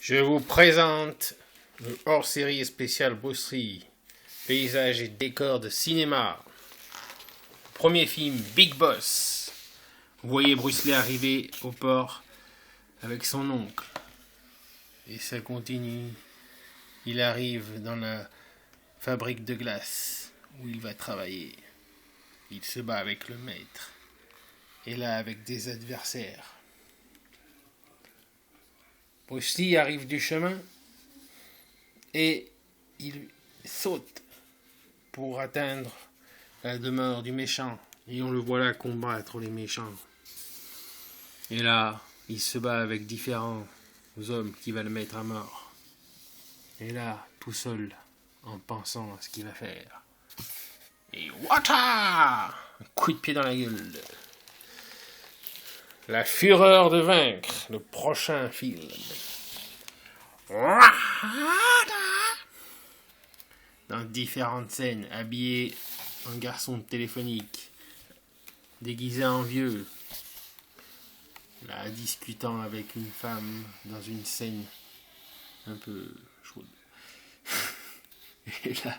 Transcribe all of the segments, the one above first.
Je vous présente le hors-série spécial Bruce Lee, paysages et décors de cinéma. Premier film, Big Boss. Vous voyez Bruce Lee arriver au port avec son oncle. Et ça continue. Il arrive dans la fabrique de glace où il va travailler. Il se bat avec le maître. Et là, avec des adversaires. Bruce Lee arrive du chemin et il saute pour atteindre la demeure du méchant. Et on le voit là combattre les méchants. Et là, il se bat avec différents hommes qui va le mettre à mort. Et là, tout seul, en pensant à ce qu'il va faire. Et wata! Un coup de pied dans la gueule. La fureur de vaincre, le prochain film. Dans différentes scènes, habillé en garçon téléphonique, déguisé en vieux, là, discutant avec une femme dans une scène un peu chaude. Et là,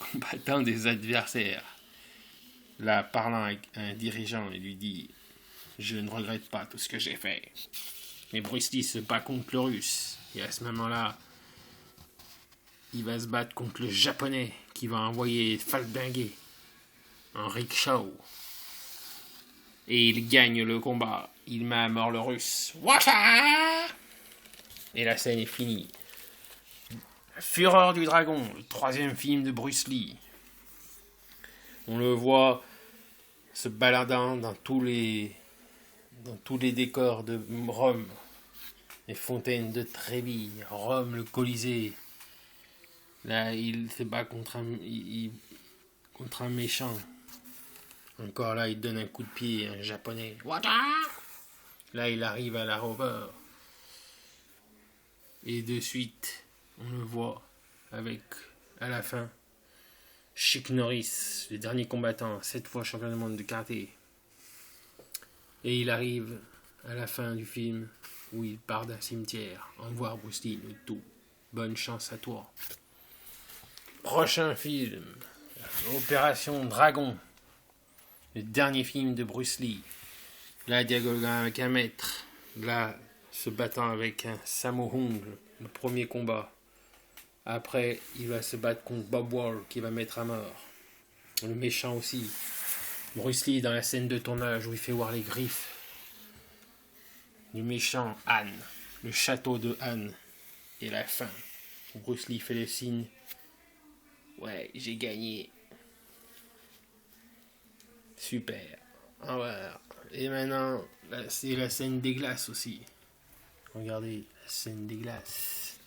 combattant des adversaires. Là, parlant avec un dirigeant, il lui dit: je ne regrette pas tout ce que j'ai fait. Mais Bruce Lee se bat contre le russe. Et à ce moment-là, il va se battre contre le japonais qui va envoyer falbinguer en rickshaw. Et il gagne le combat. Il met à mort le russe. Washa! Et la scène est finie. La fureur du dragon, le troisième film de Bruce Lee. On le voit se baladant dans tous les décors de Rome, les fontaines de Trévi, Rome, le Colisée. Là, il se bat contre un méchant. Encore là, il donne un coup de pied à un japonais. Wata! Là, il arrive à l'aéroport. Et de suite, on le voit avec, à la fin, Chuck Norris, le dernier combattant, 7 fois champion du monde de karaté. Et il arrive à la fin du film où il part d'un cimetière. Au revoir Bruce Lee, le tout. Bonne chance à toi. Prochain film, Opération Dragon. Le dernier film de Bruce Lee. Là, dialoguant avec un maître. Là, se battant avec un Sammo Hung, le premier combat. Après, il va se battre contre Bob Wall qui va mettre à mort. Le méchant aussi. Bruce Lee dans la scène de tournage où il fait voir les griffes du méchant Han, le château de Han. Et la fin, où Bruce Lee fait le signe: ouais, j'ai gagné. Super. Au revoir. Et maintenant, là, c'est la scène des glaces aussi. Regardez, la scène des glaces.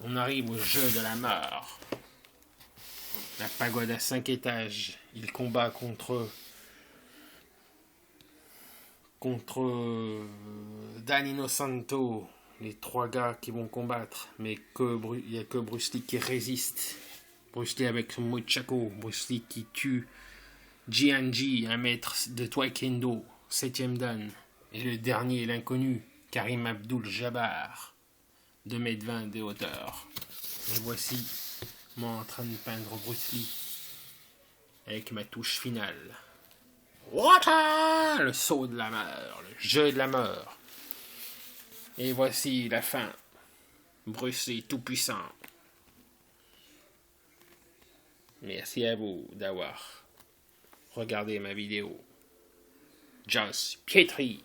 On arrive au jeu de la mort. La pagode à 5 étages. Il combat contre Danilo Santo, les 3 gars qui vont combattre, mais il n'y a que Bruce Lee qui résiste. Bruce Lee avec son Mochaco, Bruce Lee qui tue Jianji, un maître de Taekwondo, 7e dan, et le dernier, l'inconnu, Karim Abdul-Jabbar, 2,20 m de hauteur. Et voici moi en train de peindre Bruce Lee avec ma touche finale. Wata! Le saut de la mort, le jeu de la mort. Et voici la fin. Bruce Lee tout puissant. Merci à vous d'avoir regardé ma vidéo. Joss Pietri.